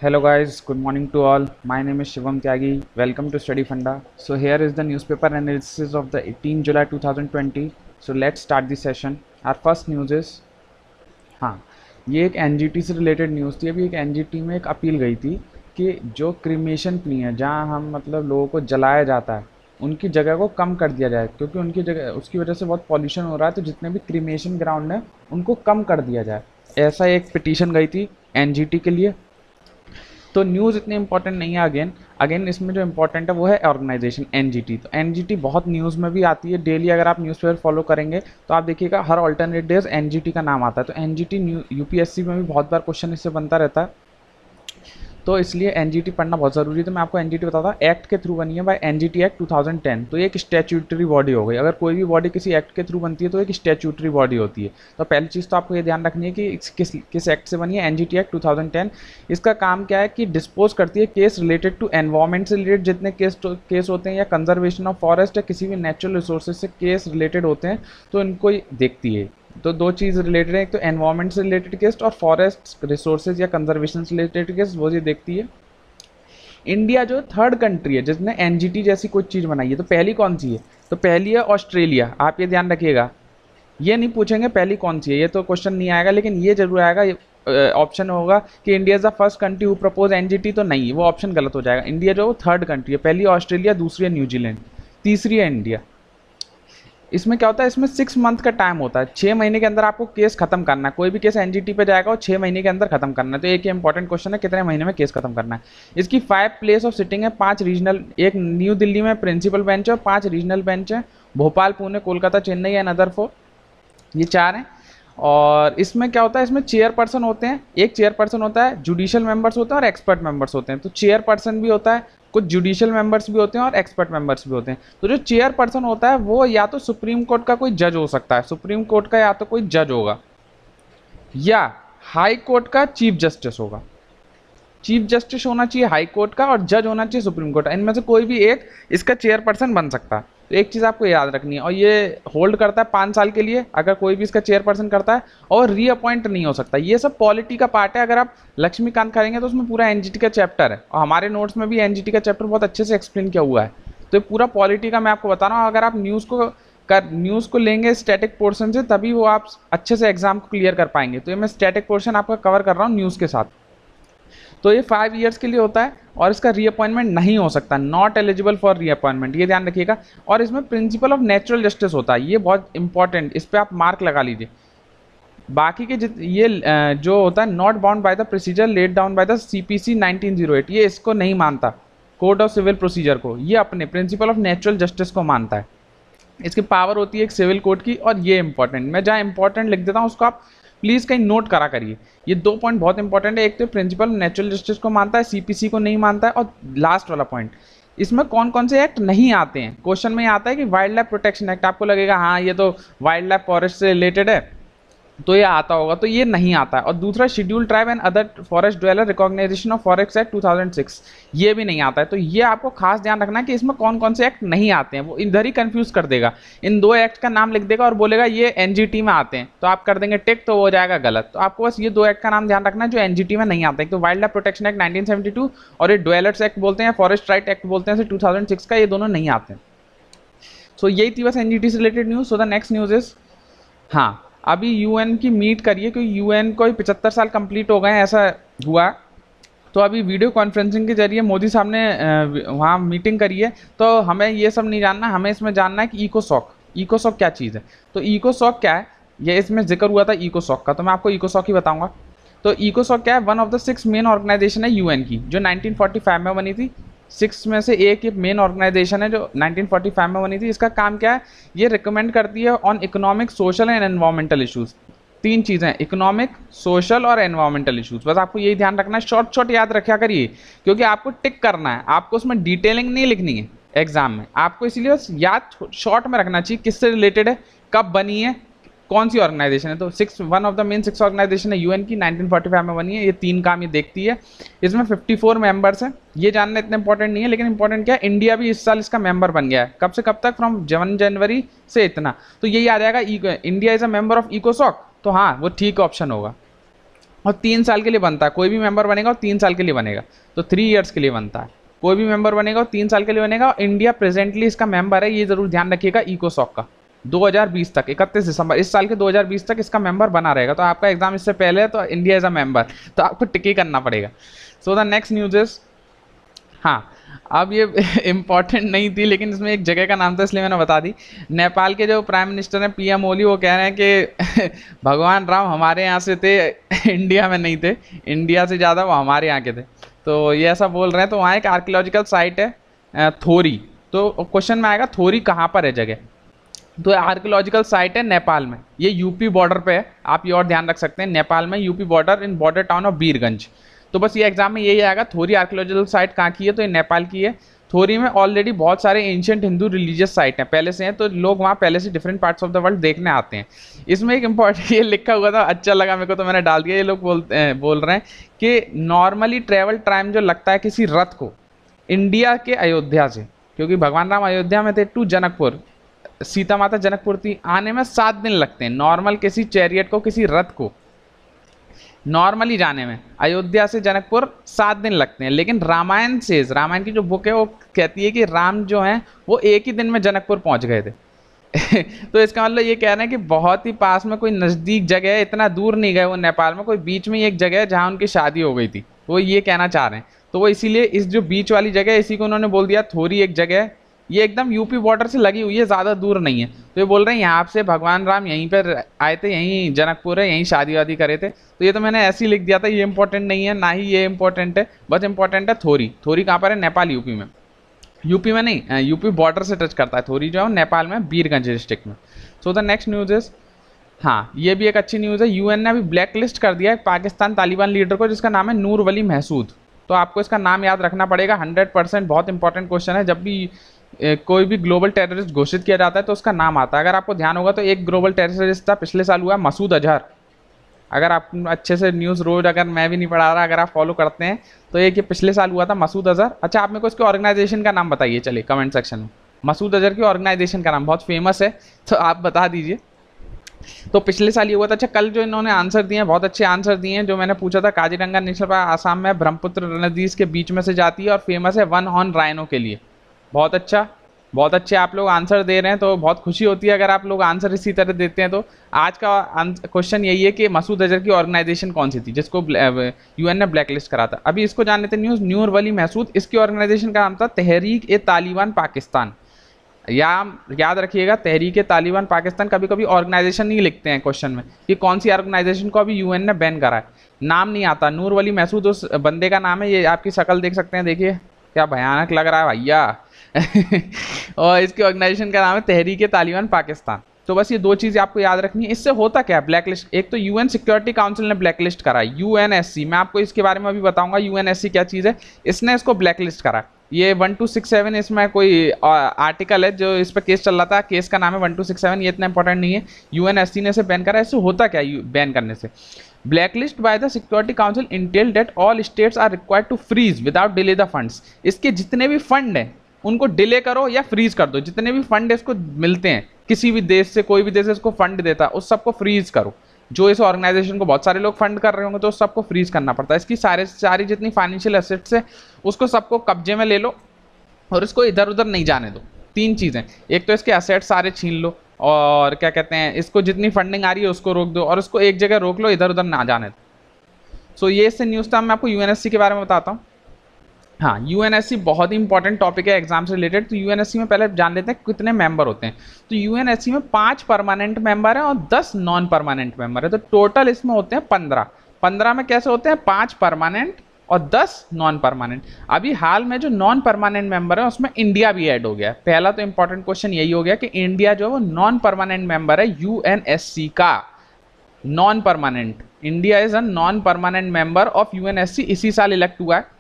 Hello guys, good morning to all. My name is Shivam Tyagi. Welcome to Study Funda. So here is the newspaper analysis of the 18 July 2020. So let's start the session. Our first news is हाँ, ये एक NGT से related news थी। अभी एक NGT में एक appeal गई थी कि जो क्रीमेशन प्ली है, जहाँ हम मतलब लोगों को जलाया जाता है, उनकी जगह को कम कर दिया जाए, क्योंकि उनकी जगह उसकी वजह से बहुत पॉल्यूशन हो रहा है। तो जितने भी क्रीमेशन ग्राउंड है उनको कम कर दिया जाए, ऐसा एक पिटीशन गई थी एनजीटी के लिए। तो न्यूज़ इतनी इंपॉर्टेंट नहीं है। अगेन इसमें जो इंपॉर्टेंट है वो है ऑर्गेनाइजेशन एनजीटी। तो एनजीटी बहुत न्यूज़ में भी आती है डेली। अगर आप न्यूज़पेपर फॉलो करेंगे तो आप देखिएगा हर अल्टरनेट डेज एनजीटी का नाम आता है। तो एनजीटी यूपीएससी में भी बहुत बार क्वेश्चन इससे बनता रहता है, तो इसलिए एनजीटी पढ़ना बहुत ज़रूरी है। तो मैं आपको एनजीटी बताता हूँ। एक्ट के थ्रू बनी है बाय एनजीटी एक्ट 2010। तो ये एक स्टैट्यूटरी बॉडी हो गई। अगर कोई भी बॉडी किसी एक्ट के थ्रू बनती है तो एक स्टैट्यूटरी बॉडी होती है। तो पहली चीज़ तो आपको ये ध्यान रखनी है कि किस एक्ट से बनी है। NGT act 2010। इसका काम क्या है कि डिस्पोज करती है केस रिलेटेड टू एनवायरमेंट से रिलेटेड जितने केस होते हैं, या कंजर्वेशन ऑफ फॉरेस्ट या किसी भी नेचुरल रिसोर्सेज से केस रिलेटेड होते हैं, तो इनको देखती है। तो दो चीज़ रिलेटेड है, एक तो एनवायरमेंट से रिलेटेड केस और फॉरेस्ट रिसोर्सेज या कंजर्वेशन से रिलेटेड केस, वो ये देखती है। इंडिया जो थर्ड कंट्री है जिसने एनजीटी जैसी कोई चीज़ बनाई है, तो पहली कौन सी है? तो पहली है ऑस्ट्रेलिया। आप ये ध्यान रखिएगा, ये नहीं पूछेंगे पहली कौन सी है, ये तो क्वेश्चन नहीं आएगा, लेकिन ये जरूर आएगा। ऑप्शन होगा कि India is the first country who propose NGT, तो नहीं, वो ऑप्शन गलत हो जाएगा। इंडिया जो थर्ड कंट्री है, पहली ऑस्ट्रेलिया, दूसरी है न्यूजीलैंड, तीसरी है इंडिया। इसमें क्या होता है, इसमें 6 मंथ का टाइम होता है। 6 महीने के अंदर आपको केस खत्म करना है। कोई भी केस एनजीटी पे जाएगा और 6 महीने के अंदर खत्म करना है। तो एक इंपॉर्टेंट क्वेश्चन है, कितने महीने में केस खत्म करना है। इसकी 5 प्लेस ऑफ सिटिंग है, 5 रीजनल, एक न्यू दिल्ली में प्रिंसिपल बेंच है और 5 रीजनल बेंच है, भोपाल, पुणे, कोलकाता, चेन्नई एंड अदर 4, ये 4 हैं। और इसमें क्या होता है, इसमें चेयरपर्सन होते हैं, एक चेयरपर्सन होता है, जुडिशियल मेंबर्स होते हैं और एक्सपर्ट मेंबर्स होते हैं। तो चेयरपर्सन भी होता है, कुछ जुडिशियल मेंबर्स भी होते हैं और एक्सपर्ट मेंबर्स भी होते हैं। तो जो चेयरपर्सन होता है वो या तो सुप्रीम कोर्ट का कोई जज हो सकता है, सुप्रीम कोर्ट का या तो कोई जज होगा, या हाई कोर्ट का चीफ जस्टिस होगा। चीफ जस्टिस होना चाहिए हाई कोर्ट का और जज होना चाहिए सुप्रीम कोर्ट का। इनमें से कोई भी एक इसका चेयरपर्सन बन सकता है। तो एक चीज़ आपको याद रखनी है, और ये होल्ड करता है 5 साल के लिए अगर कोई भी इसका चेयरपर्सन करता है, और रीअपॉइंट नहीं हो सकता। ये सब पॉलिटी का पार्ट है। अगर आप लक्ष्मीकांत करेंगे तो उसमें पूरा एनजीटी का चैप्टर है, और हमारे नोट्स में भी एनजीटी का चैप्टर बहुत अच्छे से एक्सप्लेन किया हुआ है। तो ये पूरा पॉलिटी का मैं आपको बता रहा हूँ। अगर आप न्यूज़ को लेंगे स्टैटिक पोर्शन से, तभी वो आप अच्छे से एग्जाम को क्लियर कर पाएंगे। तो ये मैं स्टैटिक पोर्शन आपका कवर कर रहा हूँ न्यूज़ के साथ। तो ये 5 ईयर्स के लिए होता है और इसका रीअपॉइंटमेंट नहीं हो सकता, नॉट एलिजिबल फॉर रीअपॉइंटमेंट, ये ध्यान रखिएगा। और इसमें प्रिंसिपल ऑफ नेचुरल जस्टिस होता है, ये बहुत इंपॉर्टेंट, इस पर आप मार्क लगा लीजिए। बाकी के ये जो होता है not bound by the procedure laid down by the CPC 1908, ये इसको नहीं मानता, कोड ऑफ सिविल प्रोसीजर को। ये अपने प्रिंसिपल ऑफ नेचुरल जस्टिस को मानता है। इसकी पावर होती है एक सिविल कोड की, और ये इंपॉर्टेंट, मैं जहाँ इंपॉर्टेंट लिख देता हूँ उसको आप प्लीज़ कहीं नोट करा करिए। ये 2 पॉइंट बहुत इंपॉर्टेंट है। एक तो प्रिंसिपल नेचुरल जस्टिस को मानता है, सीपीसी को नहीं मानता है। और लास्ट वाला पॉइंट, इसमें कौन कौन से एक्ट नहीं आते हैं। क्वेश्चन में आता है कि वाइल्ड लाइफ प्रोटेक्शन एक्ट, आपको लगेगा हाँ ये तो वाइल्ड लाइफ फॉरेस्ट से रिलेटेड है तो ये आता होगा, तो ये नहीं आता है। और दूसरा schedule tribe and other forest dweller recognisation of forest act 2006, ये भी नहीं आता है। तो ये आपको खास ध्यान रखना है कि इसमें कौन कौन से एक्ट नहीं आते हैं। वो इधर ही कंफ्यूज कर देगा, इन 2 एक्ट का नाम लिख देगा और बोलेगा ये एनजीटी में आते हैं, तो आप कर देंगे टिक, तो हो जाएगा गलत। तो आपको बस ये 2 एक्ट का नाम ध्यान रखना है जो एनजीटी में नहीं आता है। तो वाइल्ड लाइफ प्रोटेक्शन एक्ट 1972 और ये ड्वेलर्स एक्ट बोलते हैं, फॉरेस्ट राइट एक्ट बोलते हैं 2006 का, ये दोनों नहीं आते हैं। सो यही थी बस एनजीटी से related news. So the next news is, हाँ अभी यूएन की मीट करिए, क्योंकि यूएन को 75 साल कंप्लीट हो गए हैं, ऐसा हुआ। तो अभी वीडियो कॉन्फ्रेंसिंग के जरिए मोदी साहब ने वहाँ मीटिंग करी है। तो हमें ये सब नहीं जानना, हमें इसमें जानना है कि इकोसॉक क्या चीज़ है। तो इकोसॉक क्या है, ये इसमें जिक्र हुआ था इकोसॉक का, तो मैं आपको इकोसॉक ही बताऊँगा। तो इकोसॉक क्या है, one of the 6 main organisation है यूएन की, जो 1945 में बनी थी। 6 में से एक मेन ऑर्गेनाइजेशन है जो 1945 में बनी थी। इसका काम क्या है, ये रिकमेंड करती है on economic, social and environmental issues. 3 चीज़ें, इकोनॉमिक, सोशल और एनवायरमेंटल इशूज़। बस आपको यही ध्यान रखना है, शॉर्ट याद रखा करिए, क्योंकि आपको टिक करना है, आपको उसमें डिटेलिंग नहीं लिखनी है एग्जाम में। आपको इसीलिए बस याद शॉर्ट में रखना चाहिए, किससे रिलेटेड है, कब बनी है, कौन सी ऑर्गेनाइजेशन है। तो one of the main 6 organisation है यूएन की, 1945 में बनी है। ये 3 काम ये देखती है। इसमें 54 मेंबर्स हैं। ये जानना इतना इंपॉर्टेंट नहीं है, लेकिन इंपॉर्टेंट क्या है, इंडिया भी इस साल इसका मेंबर बन गया है। कब से कब तक, फ्रॉम 1 जनवरी से इतना। तो यही आ जाएगा, India is a member of इकोसॉक, तो हाँ वो ठीक ऑप्शन होगा। और 3 साल के लिए बनता है। कोई भी मेंबर बनेगा और 3 साल के लिए बनेगा, तो 3 ईयर्स के लिए बनता है। कोई भी मेंबर बनेगा और 3 साल के लिए बनेगा। और इंडिया प्रेजेंटली इसका मेंबर है, ये जरूर ध्यान रखिएगा, इकोसॉक का 2020 तक, 31 दिसंबर इस साल के 2020 तक इसका मेंबर बना रहेगा। तो आपका एग्जाम इससे पहले है तो इंडिया एज अ मेंबर, तो आपको टिके करना पड़ेगा। सो द नेक्स्ट न्यूज इज, हाँ अब ये इम्पॉर्टेंट नहीं थी लेकिन इसमें एक जगह का नाम था इसलिए मैंने बता दी। नेपाल के जो प्राइम मिनिस्टर हैं पीएम ओली, वो कह रहे हैं कि भगवान राम हमारे यहाँ से थे, इंडिया में नहीं थे, इंडिया से ज़्यादा वो हमारे यहाँ के थे। तो ये ऐसा बोल रहे हैं। तो वहाँ एक आर्कियोलॉजिकल साइट है थोरी। तो क्वेश्चन में आएगा थोरी कहाँ पर है जगह, तो आर्कियोलॉजिकल साइट है नेपाल में, ये यूपी बॉर्डर पे है। आप ये और ध्यान रख सकते हैं, नेपाल में UP border, in border town of Birganj. तो बस ये एग्जाम में यही आएगा, थोरी आर्कियोलॉजिकल साइट कहाँ की है, तो ये नेपाल की है। थोरी में ऑलरेडी बहुत सारे एंशिएंट हिंदू रिलीजियस साइट हैं पहले से हैं, तो लोग वहाँ पहले से different parts of the world देखने आते हैं। इसमें एक इंपॉर्टेंट ये लिखा हुआ था, अच्छा लगा मेरे को तो मैंने डाल दिया। ये लोग बोल रहे हैं कि नॉर्मली ट्रेवल टाइम जो लगता है किसी रथ को इंडिया के अयोध्या से, क्योंकि भगवान राम अयोध्या में थे, टू जनकपुर, सीता माता जनकपुर थी, आने में 7 दिन लगते हैं नॉर्मल किसी चैरियट को, किसी रथ को नॉर्मली जाने में। अयोध्या से जनकपुर 7 दिन लगते हैं, लेकिन रामायण से, रामायण की जो बुक है वो कहती है कि राम जो हैं वो एक ही दिन में जनकपुर पहुंच गए थे। तो इसका मतलब ये कह रहे हैं कि बहुत ही पास में कोई नज़दीक जगह है, इतना दूर नहीं गए वो नेपाल में, कोई बीच में एक जगह है जहाँ उनकी शादी हो गई थी, वो ये कहना चाह रहे हैं। तो वो इसीलिए इस जो बीच वाली जगह है इसी को उन्होंने बोल दिया थोरी एक जगह है। ये एकदम यूपी बॉर्डर से लगी हुई है, ज़्यादा दूर नहीं है। तो ये बोल रहे हैं यहाँ से भगवान राम यहीं पर आए थे, यहीं जनकपुर है, यहीं शादी वादी करे थे। तो ये तो मैंने ऐसे ही लिख दिया था, ये इंपॉर्टेंट नहीं है, ना ही ये इंपॉर्टेंट है, बस इंपॉर्टेंट है थोरी। थोरी कहाँ पर है? नेपाल, यूपी में। यूपी में नहीं, यूपी बॉर्डर से टच करता है थोरी जो है, नेपाल में, बीरगंज डिस्ट्रिक्ट में। सो द नेक्स्ट न्यूज इज, हाँ ये भी एक अच्छी न्यूज़ है, यूएन ने अभी ब्लैक लिस्ट कर दिया है पाकिस्तान तालिबान लीडर को, जिसका नाम है नूर वली महसूद। तो आपको इसका नाम याद रखना पड़ेगा 100%, बहुत इंपॉर्टेंट क्वेश्चन है। जब भी कोई भी ग्लोबल टेररिस्ट घोषित किया जाता है तो उसका नाम आता है। अगर आपको ध्यान होगा तो एक ग्लोबल टेररिस्ट था पिछले साल हुआ, मसूद अजहर। अगर आप अच्छे से न्यूज़ रोज, अगर मैं भी नहीं पढ़ा रहा, अगर आप फॉलो करते हैं तो एक ये पिछले साल हुआ था मसूद अजहर। अच्छा आप मेरे को इसके ऑर्गेनाइजेशन का नाम बताइए, चलिए कमेंट सेक्शन में। मसूद अजहर की ऑर्गेनाइजेशन का नाम बहुत फेमस है, तो आप बता दीजिए। तो पिछले साल ये हुआ था। अच्छा कल जो इन्होंने आंसर दिए हैं, बहुत अच्छे आंसर दिए हैं। जो मैंने पूछा था, काजीरंगा नेशनल पार्क आसाम में ब्रह्मपुत्र नदी के बीच में से जाती है और फेमस है वन हॉर्न राइनो के लिए। बहुत अच्छा, बहुत अच्छे आप लोग आंसर दे रहे हैं, तो बहुत खुशी होती है अगर आप लोग आंसर इसी तरह देते हैं। तो आज का क्वेश्चन यही है कि मसूद अजहर की ऑर्गेनाइजेशन कौन सी थी जिसको यूएन ने ब्लैकलिस्ट करा था। अभी इसको जान लेते हैं न्यूज़। नूर वली महसूद, इसकी ऑर्गेनाइजेशन का नाम था तहरीक ए तालिबान पाकिस्तान। याद रखिएगा, तहरीक ए तालिबान पाकिस्तान। कभी कभी ऑर्गेनाइजेशन नहीं लिखते हैं क्वेश्चन में कि कौन सी ऑर्गेनाइजेशन को अभी यूएन ने बैन करा है, नाम नहीं आता। नूर वली महसूद उस बंदे का नाम है। ये आपकी शक्ल देख सकते हैं, देखिए क्या भयानक लग रहा है भैया। और इसकी ऑर्गेनाइजेशन का नाम है तहरीक ए तालिबान पाकिस्तान। तो बस ये दो चीज़ें आपको याद रखनी है। इससे होता क्या है ब्लैकलिस्ट, एक तो यूएन सिक्योरिटी काउंसिल ने ब्लैकलिस्ट करा, यूएनएससी, मैं आपको इसके बारे में अभी बताऊंगा यूएनएससी क्या चीज़ है। इसने इसको ब्लैकलिस्ट करा। ये 1267 इसमें कोई आर्टिकल है जो इस पर केस चल रहा था, केस का नाम है 1267। ये इतना इंपॉर्टेंट नहीं है, यूएनएससी ने इसे बैन करा। इससे होता क्या बैन करने से? Blacklist by the security council entail that all states are required to freeze without delay the funds. इसके जितने भी फंड हैं उनको डिले करो या फ्रीज कर दो। जितने भी फंड इसको मिलते हैं किसी भी देश से, कोई भी देश इसको फंड देता है, उस सबको फ्रीज करो। जो इस ऑर्गेनाइजेशन को बहुत सारे लोग फंड कर रहे होंगे तो उस सबको फ्रीज करना पड़ता है। इसकी सारी जितनी फाइनेंशियल एसेट्स है उसको सबको कब्जे में ले लो और इसको इधर उधर नहीं जाने दो। 3 चीज़ें, एक तो इसके एसेट्स सारे छीन लो, और क्या कहते हैं, इसको जितनी फंडिंग आ रही है उसको रोक दो, और उसको एक जगह रोक लो, इधर उधर ना जाने दो। सो ये इससे न्यूज़ था। मैं आपको यूएनएससी के बारे में बताता हूँ। हाँ, यूएनएससी बहुत ही इंपॉर्टेंट टॉपिक है एग्जाम से रिलेटेड। तो यूएनएससी में पहले जान लेते हैं कितने मेंबर होते हैं। तो यूएनएससी में 5 परमानेंट मेंबर हैं और 10 नॉन परमानेंट मेंबर है। तो टोटल इसमें होते हैं 15। 15 में कैसे होते हैं? 5 परमानेंट और 10 नॉन परमानेंट। अभी हाल में जो नॉन परमानेंट मेंबर है उसमें इंडिया भी ऐड हो गया है। पहला तो इंपॉर्टेंट क्वेश्चन यही हो गया कि इंडिया जो है वो नॉन परमानेंट मेंबर है यूएनएससी का। Non permanent, India is a non permanent member of UNSC, इसी साल इलेक्ट हुआ है।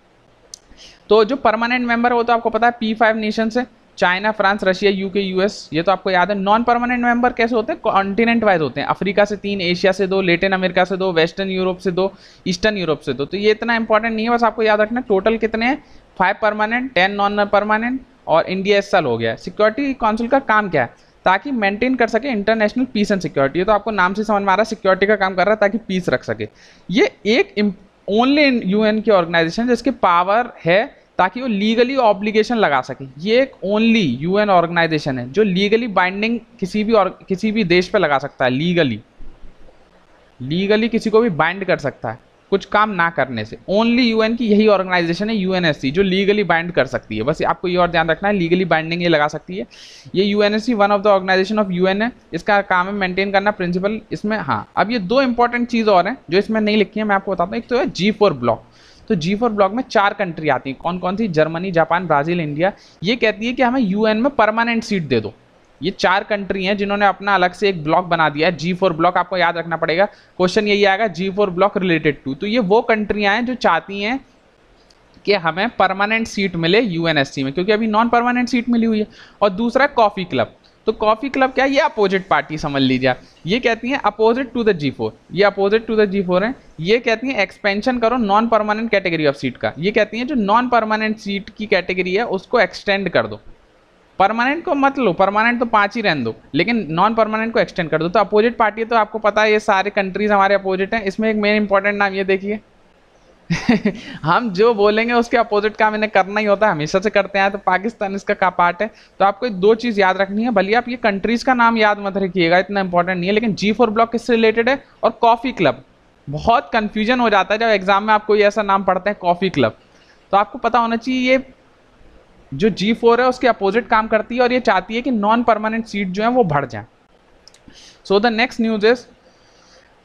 तो जो परमानेंट मेंबर है वो तो आपको पता है P5 नेशन है, China, France, Russia, UK, US, ये तो आपको याद है। नॉन परमानेंट मेंबर कैसे होते हैं? कॉन्टिनेंट वाइज होते हैं। अफ्रीका से 3, एशिया से 2, लेटिन अमेरिका से 2, वेस्टर्न यूरोप से 2, ईस्टर्न यूरोप से 2। तो ये इतना इंपॉर्टेंट नहीं है, बस आपको याद रखना टोटल कितने हैं, 5 परमानेंट, 10 नॉन परमानेंट, और इंडिया इस साल हो गया। सिक्योरिटी काउंसिल का काम क्या है? ताकि मेंटेन कर सके इंटरनेशनल पीस एंड सिक्योरिटी। ये तो आपको नाम से समझ में आ रहा है, सिक्योरिटी का काम कर रहा है ताकि पीस रख सके। ये एक ओनली यूएन की ऑर्गेनाइजेशन जिसके पावर है ताकि वो लीगली ऑब्लिगेशन लगा सके। ये एक ओनली यूएन ऑर्गेनाइजेशन है जो लीगली बाइंडिंग किसी भी देश पे लगा सकता है। लीगली किसी को भी बाइंड कर सकता है कुछ काम ना करने से। ओनली यूएन की यही ऑर्गेनाइजेशन है यूएनएससी जो लीगली बाइंड कर सकती है। बस आपको ये और ध्यान रखना है, लीगली बाइंडिंग ये लगा सकती है। ये UNSC one of the organisation of UN है। इसका काम है मेंटेन करना प्रिंसिपल इसमें। हाँ, अब ये दो इंपॉर्टेंट चीज़ और हैं जो इसमें नहीं लिखी है, मैं आपको बताता हूँ। एक तो है G4 ब्लॉक। तो G4 ब्लॉक में 4 कंट्री आती हैं। कौन कौन सी? Germany, Japan, Brazil, India. ये कहती है कि हमें यूएन में परमानेंट सीट दे दो। ये 4 कंट्री हैं जिन्होंने अपना अलग से एक ब्लॉक बना दिया है G4 ब्लॉक। आपको याद रखना पड़ेगा, क्वेश्चन यही आएगा G4 ब्लॉक रिलेटेड टू। तो ये वो कंट्रियां हैं जो चाहती हैं कि हमें परमानेंट सीट मिले यूएनएससी में, क्योंकि अभी नॉन परमानेंट सीट मिली हुई है। और दूसरा कॉफी क्लब। तो कॉफी क्लब क्या है? ये अपोजिट पार्टी समझ लीजिए। ये कहती हैं अपोजिट टू द G4। ये अपोजिट टू द G4 है। ये कहती हैं एक्सपेंशन करो non permanent category of seat का। ये कहती हैं जो नॉन परमानेंट सीट की कैटेगरी है उसको एक्सटेंड कर दो। परमानेंट को मत लो, परमानेंट तो 5 ही रहने दो, लेकिन नॉन परमानेंट को एक्सटेंड कर दो। तो अपोजिट पार्टी है, तो आपको पता है ये सारे कंट्रीज हमारे अपोजिट हैं। इसमें एक मेन इंपॉर्टेंट नाम ये देखिए हम जो बोलेंगे उसके अपोजिट काम इन्हें करना ही होता है, हमेशा से करते हैं। तो पाकिस्तान इसका का पार्ट है। तो आपको 2 चीज़ याद रखनी है। भले आप ये कंट्रीज का नाम याद मत रखिएगा, इतना इंपॉर्टेंट नहीं है, लेकिन G4 ब्लॉक किससे रिलेटेड है और कॉफी क्लब। बहुत कंफ्यूजन हो जाता है जब एग्जाम में आप कोई ऐसा नाम पढ़ते हैं कॉफी क्लब। तो आपको पता होना चाहिए ये जो G4 है उसके अपोजिट काम करती है और ये चाहती है कि नॉन परमानेंट सीट जो है वो बढ़ जाए। सो द नेक्स्ट न्यूज इज,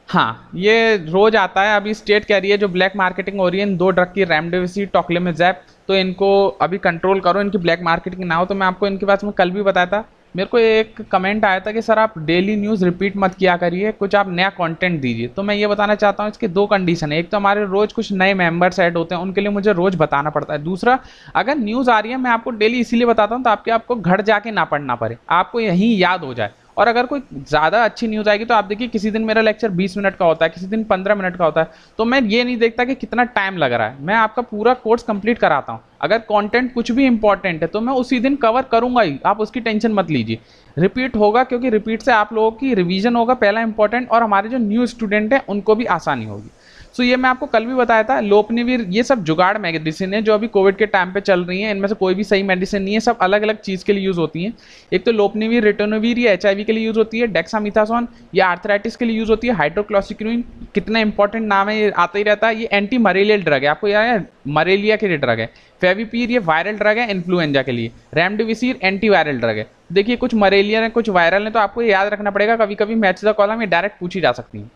हाँ ये रोज आता है, अभी स्टेट कह रही है जो ब्लैक मार्केटिंग हो रही है इन 2 ड्रग की, रेमडेसिविर, टोक्लेमेजेप, तो इनको अभी कंट्रोल करो, इनकी ब्लैक मार्केटिंग ना हो। तो मैं आपको इनके बारे में कल भी बताया था। मेरे को एक कमेंट आया था कि सर आप डेली न्यूज़ रिपीट मत किया करिए, कुछ आप नया कंटेंट दीजिए। तो मैं ये बताना चाहता हूँ इसके 2 कंडीशन है। एक तो हमारे रोज़ कुछ नए मेंबर्स ऐड होते हैं, उनके लिए मुझे रोज़ बताना पड़ता है। दूसरा, अगर न्यूज़ आ रही है मैं आपको डेली इसीलिए बताता हूँ तो आपको घर जाके ना पढ़ना पड़े, आपको यहीं याद हो जाए। और अगर कोई ज़्यादा अच्छी न्यूज़ आएगी तो आप देखिए, किसी दिन मेरा लेक्चर 20 मिनट का होता है, किसी दिन 15 मिनट का होता है। तो मैं ये नहीं देखता कि कितना टाइम लग रहा है, मैं आपका पूरा कोर्स कंप्लीट कराता हूँ। अगर कंटेंट कुछ भी इंपॉर्टेंट है तो मैं उसी दिन कवर करूंगा ही, आप उसकी टेंशन मत लीजिए। रिपीट होगा क्योंकि रिपीट से आप लोगों की रिवीजन होगा, पहला इंपॉर्टेंट, और हमारे जो न्यू स्टूडेंट हैं उनको भी आसानी होगी। सो ये मैं आपको कल भी बताया था। लोपनिवीर ये सब जुगाड़ मेडिसिन है जो अभी कोविड के टाइम पे चल रही हैं। इनमें से कोई भी सही मेडिसिन नहीं है, सब अलग अलग चीज़ के लिए यूज़ होती हैं। एक तो लोपनिवीर, रिटोनोवीर ये HIV के लिए यूज़ होती है, डेक्सामिथासोन ये आर्थराइटिस के लिए यूज़ होती है, हाइड्रोक्लोरोक्विन कितना इंपॉर्टेंट नाम है, ये आता ही रहता है। ये एंटी मलेरियल ड्रग है, आपको याद है मलेरिया के लिए ड्रग है। फेविपिर ये वायरल ड्रग है इन्फ्लुएंजा के लिए। रेमडेसिविर एंटी वायरल ड्रग है। देखिए कुछ मलेरिया है कुछ वायरल है, तो आपको ये याद रखना पड़ेगा। कभी कभी मैच द कॉलम ये डायरेक्ट पूछी जा सकती है।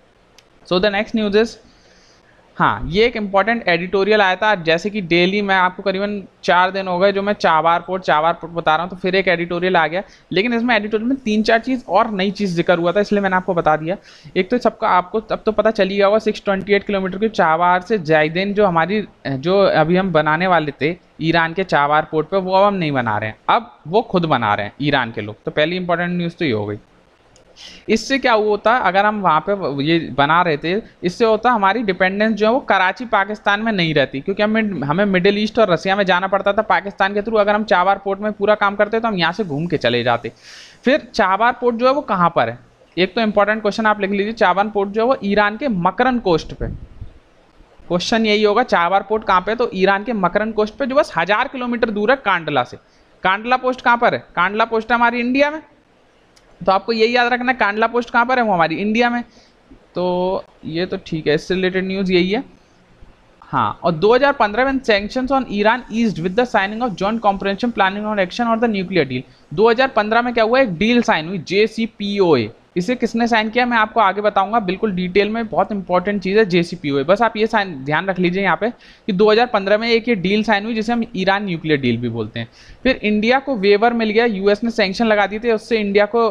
So the next news is, हाँ ये एक इंपॉर्टेंट एडिटोरियल आया था। जैसे कि डेली मैं आपको करीबन 4 दिन हो गए जो मैं चाबार पोर्ट बता रहा हूँ, तो फिर एक एडिटोरियल आ गया। लेकिन इसमें एडिटोरियल में 3-4 चीज़ और नई चीज़ जिक्र हुआ था, इसलिए मैंने आपको बता दिया। एक तो सबका आपको अब तो पता चल ही गया होगा, 628 किलोमीटर की चाबार से जायदेन जो अभी हम बनाने वाले थे ईरान के चाबार पोर्ट पर, वो अब हम नहीं बना रहे हैं, अब वो खुद बना रहे हैं ईरान के लोग। तो पहली इंपॉर्टेंट न्यूज़ तो ये हो गई। इससे क्या हुआ होता, अगर हम वहाँ पे ये बना रहे थे, इससे होता हमारी डिपेंडेंस जो है वो कराची पाकिस्तान में नहीं रहती, क्योंकि हमें मिडिल ईस्ट और रसिया में जाना पड़ता था पाकिस्तान के थ्रू। अगर हम चाबार पोर्ट में पूरा काम करते तो हम यहाँ से घूम के चले जाते। फिर चाबार पोर्ट जो है वो कहाँ पर है, एक तो इंपॉर्टेंट क्वेश्चन आप लिख लीजिए। चाबार पोर्ट जो है वो ईरान के मकरन कोस्ट पे, क्वेश्चन यही होगा चाबार पोर्ट कहाँ पे, तो ईरान के मकरन कोस्ट पे जो बस 1000 किलोमीटर दूर है कांडला से। कांडला पोस्ट कहाँ पर है, कांडला पोस्ट हमारी इंडिया में, तो आपको यही याद रखना है कांडला पोस्ट कहाँ पर है, वो हमारी इंडिया में। तो ये तो ठीक है, इससे रिलेटेड न्यूज़ यही है। हाँ, और 2015 में sanctions on Iran eased with the signing off joint comprehensive planning on action और द न्यूक्लियर डील। 2015 में क्या हुआ, एक डील साइन हुई JCPOA। इसे किसने साइन किया मैं आपको आगे बताऊंगा बिल्कुल डिटेल में, बहुत इंपॉर्टेंट चीज़ है JCPOA। बस आप ये साइन ध्यान रख लीजिए यहाँ पे कि 2015 में एक ये डील साइन हुई जिसे हम ईरान न्यूक्लियर डील भी बोलते हैं। फिर इंडिया को वेवर मिल गया, US ने सैंक्शन लगा दिए थे, उससे इंडिया को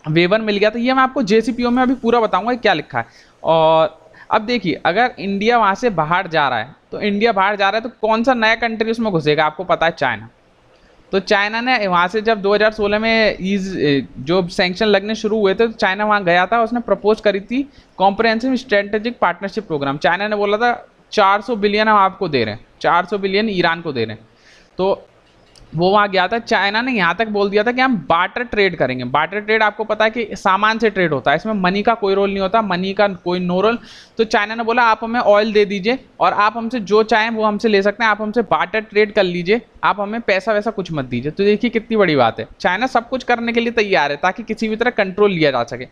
वेवर मिल गया। तो ये मैं आपको JCPOA में अभी पूरा बताऊंगा क्या लिखा है। और अब देखिए, अगर इंडिया वहाँ से बाहर जा रहा है, तो इंडिया बाहर जा रहा है तो कौन सा नया कंट्री उसमें घुसेगा, आपको पता है चाइना। तो चाइना ने वहाँ से जब 2016 में जो सैंक्शन लगने शुरू हुए थे, तो चाइना वहाँ गया था, उसने प्रपोज करी थी comprehensive strategic partnership program. China ने बोला था 400 बिलियन हम आपको दे रहे हैं, 400 बिलियन ईरान को दे रहे हैं। तो वो वहाँ गया था, चाइना ने यहाँ तक बोल दिया था कि हम बार्टर ट्रेड करेंगे। बार्टर ट्रेड आपको पता है कि सामान से ट्रेड होता है, इसमें मनी का कोई रोल नहीं होता, मनी का कोई नो रोल। तो चाइना ने बोला आप हमें ऑयल दे दीजिए और आप हमसे जो चाहें वो हमसे ले सकते हैं, आप हमसे बार्टर ट्रेड कर लीजिए, आप हमें पैसा वैसा कुछ मत दीजिए। तो देखिए कितनी बड़ी बात है, चाइना सब कुछ करने के लिए तैयार है ताकि किसी भी तरह कंट्रोल लिया जा सके।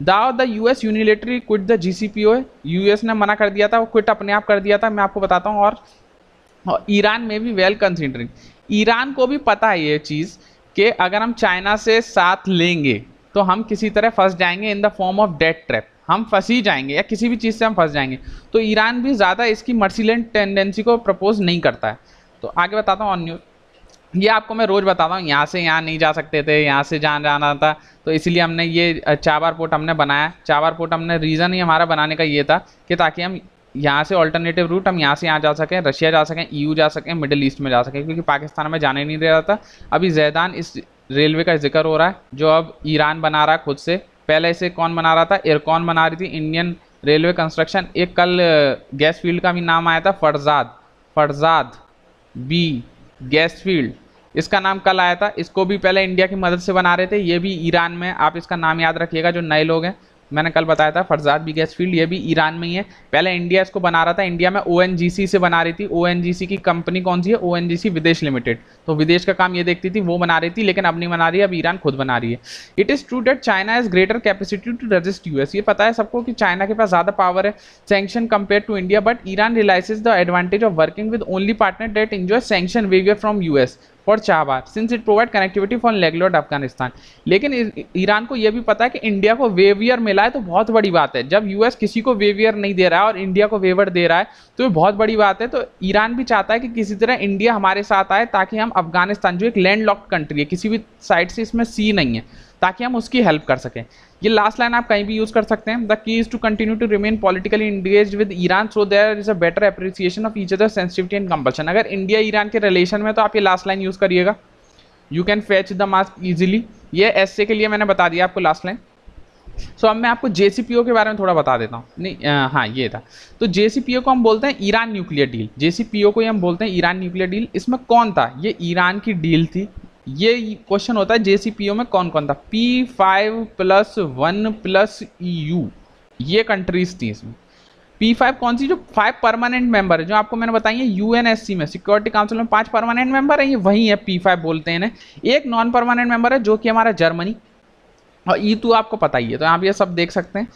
Though the US unilateral quit the JCPOA, US ने मना कर दिया था, वो क्विट अपने आप कर दिया था, मैं आपको बताता हूँ। और ईरान में भी वेल कंसिडरिंग, ईरान को भी पता है ये चीज़ कि अगर हम चाइना से साथ लेंगे तो हम किसी तरह फंस जाएंगे in the form of debt trap, हम फंस ही जाएंगे या किसी भी चीज़ से हम फंस जाएंगे। तो ईरान भी ज़्यादा इसकी मर्सीलेंट टेंडेंसी को प्रपोज नहीं करता है। तो आगे बताता हूँ ऑन न्यूज़, ये आपको मैं रोज़ बताता हूँ, यहाँ से यहाँ नहीं जा सकते थे, यहाँ से जहाँ जाना था, तो इसलिए हमने ये चाबार पोर्ट हमने बनाया। चाबार पोर्ट हमने रीज़न ही हमारा बनाने का ये था कि ताकि हम यहाँ से ऑल्टरनेटिव रूट हम यहाँ से यहाँ जा सकें, रशिया जा सकें, ईयू जा सकें, मिडिल ईस्ट में जा सकें, क्योंकि पाकिस्तान में जाने नहीं दे रहा था। अभी जैदान इस रेलवे का जिक्र हो रहा है जो अब ईरान बना रहा है खुद से। पहले इसे कौन बना रहा था, इरकॉन बना रही थी, इंडियन रेलवे कंस्ट्रक्शन। एक कल गैस फील्ड का भी नाम आया था, फरजाद बी गैस फील्ड, इसका नाम कल आया था। इसको भी पहले इंडिया की मदद से बना रहे थे, ये भी ईरान में। आप इसका नाम याद रखिएगा जो नए लोग हैं, मैंने कल बताया था फरजाद बी गैस फील्ड, ये भी ईरान में ही है। पहले इंडिया इसको बना रहा था, इंडिया में ओएनजीसी से बना रही थी। ओएनजीसी की कंपनी कौन सी है, ओएनजीसी विदेश लिमिटेड, तो विदेश का काम ये देखती थी, वो बना रही थी, लेकिन अब नहीं बना रही है, अब ईरान खुद बना रही है। It is true that China has greater capacity to resist US, ये पता है सबको कि चाइना के पास ज़्यादा पावर है sanction compare to India, but Iran realizes the advantage of working with only partner that enjoy sanction waiver from US for Chabahar since it provide connectivity for landlocked Afghanistan. लेकिन Iran को यह भी पता है कि इंडिया को waiver मिला है, तो बहुत बड़ी बात है। जब यूएस किसी को वेवियर नहीं दे रहा है और इंडिया को वेवर दे रहा है तो ये बहुत बड़ी बात है। तो ईरान भी चाहता है कि किसी तरह इंडिया हमारे साथ आए ताकि हम अफगानिस्तान, जो एक लैंड लॉक्ड कंट्री है, किसी भी साइड से इसमें सी नहीं है, ताकि हम उसकी हेल्प कर सकें। ये लास्ट लाइन आप कहीं भी यूज कर सकते हैं। The key is to continue to remain politically engaged with Iran so there is a better appreciation of each other sensitivity and compulsion. अगर इंडिया ईरान के रिलेशन में तो आप ये लास्ट लाइन यूज करिएगा, you can fetch the mask easily. ये SA के लिए मैंने बता दिया आपको लास्ट लाइन। सो अब मैं आपको जेसीपीओ के बारे में थोड़ा बता देता हूँ। नहीं हाँ ये था। तो जेसीपीओ को हम बोलते हैं ईरान न्यूक्लियर डील, जेसीपीओ को हम बोलते हैं ईरान न्यूक्लियर डील। इसमें कौन था, ये ईरान की डील थी। ये क्वेश्चन होता है जेसीपीओ में कौन कौन था। P5+1+EU, ये कंट्रीज थी इसमें। P5 कौन सी, जो 5 परमानेंट मेंबर है, जो आपको मैंने बताई है यूएनएससी में, सिक्योरिटी काउंसिल में 5 परमानेंट मेंबर है, ये वही है, P5 बोलते हैं इन्हें। एक नॉन परमानेंट मेंबर है जो कि हमारा जर्मनी, और E2 आपको पता ही है, तो आप ये सब देख सकते हैं।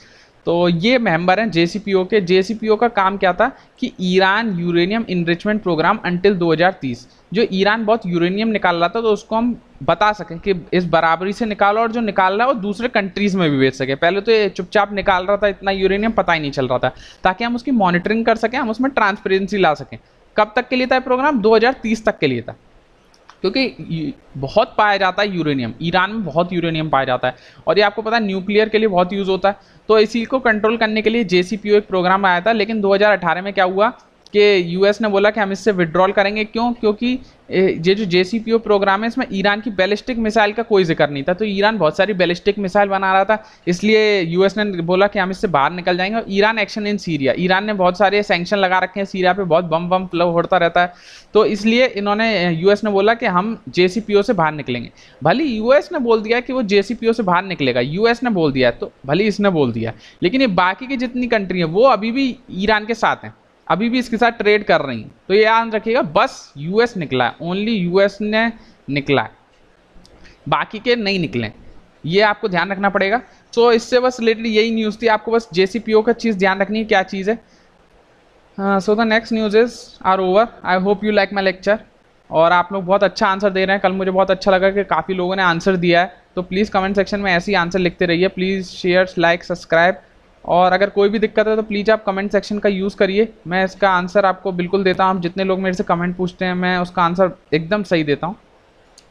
तो ये मेंबर हैं जेसीपीओ के। जेसीपीओ का काम क्या था कि Iran uranium enrichment program until 2030, जो ईरान बहुत यूरेनियम निकाल रहा था तो उसको हम बता सकें कि इस बराबरी से निकालो, और जो निकाल रहा है वो दूसरे कंट्रीज में भी बेच सके। पहले तो ये चुपचाप निकाल रहा था, इतना यूरेनियम पता ही नहीं चल रहा था, ताकि हम उसकी मॉनिटरिंग कर सकें, हम उसमें ट्रांसपेरेंसी ला सकें। कब तक के लिए था प्रोग्राम, 2030 तक के लिए था, क्योंकि बहुत पाया जाता है यूरेनियम, ईरान में बहुत यूरेनियम पाया जाता है, और ये आपको पता है न्यूक्लियर के लिए बहुत यूज़ होता है। तो इसी को कंट्रोल करने के लिए जेसीपीओ एक प्रोग्राम आया था। लेकिन 2018 में क्या हुआ कि यूएस ने बोला कि हम इससे विड्रॉल करेंगे। क्यों, क्योंकि ये जो जेसीपीओ प्रोग्राम है इसमें ईरान की बैलिस्टिक मिसाइल का कोई जिक्र नहीं था। तो ईरान बहुत सारी बैलिस्टिक मिसाइल बना रहा था, इसलिए यूएस ने बोला कि हम इससे बाहर निकल जाएंगे। और Iran action in Syria, Iran ने बहुत सारे सैंक्शन लगा रखे हैं सीरिया पे, बहुत बम फ्लो होता रहता है, तो इसलिए इन्होंने, यूएस ने बोला कि हम जेसीपीओ से बाहर निकलेंगे। भले यूएस ने बोल दिया कि वो जेसीपीओ से बाहर निकलेगा, यूएस ने बोल दिया, तो भले इसने बोल दिया, लेकिन ये बाकी की जितनी कंट्री है वो अभी भी ईरान के साथ हैं, अभी भी इसके साथ ट्रेड कर रही हैं। तो ये याद रखिएगा, बस यूएस निकला है, ओनली यूएस ने निकला है, बाकी के नहीं निकले, ये आपको ध्यान रखना पड़ेगा। सो इससे बस रिलेटेड यही न्यूज़ थी, आपको बस जेसीपीओ का चीज़ ध्यान रखनी है, क्या चीज़ है। So the next news is are over. I hope you like my lecture, और आप लोग बहुत अच्छा आंसर दे रहे हैं। कल मुझे बहुत अच्छा लगा कि काफ़ी लोगों ने आंसर दिया है। तो प्लीज़ कमेंट सेक्शन में ऐसे ही आंसर लिखते रहिए। प्लीज़ शेयर, लाइक, सब्सक्राइब, और अगर कोई भी दिक्कत है तो प्लीज़ आप कमेंट सेक्शन का यूज़ करिए, मैं इसका आंसर आपको बिल्कुल देता हूँ। जितने लोग मेरे से कमेंट पूछते हैं मैं उसका आंसर एकदम सही देता हूँ,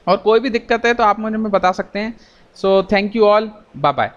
और कोई भी दिक्कत है तो आप मुझे बता सकते हैं। So thank you all, bye bye.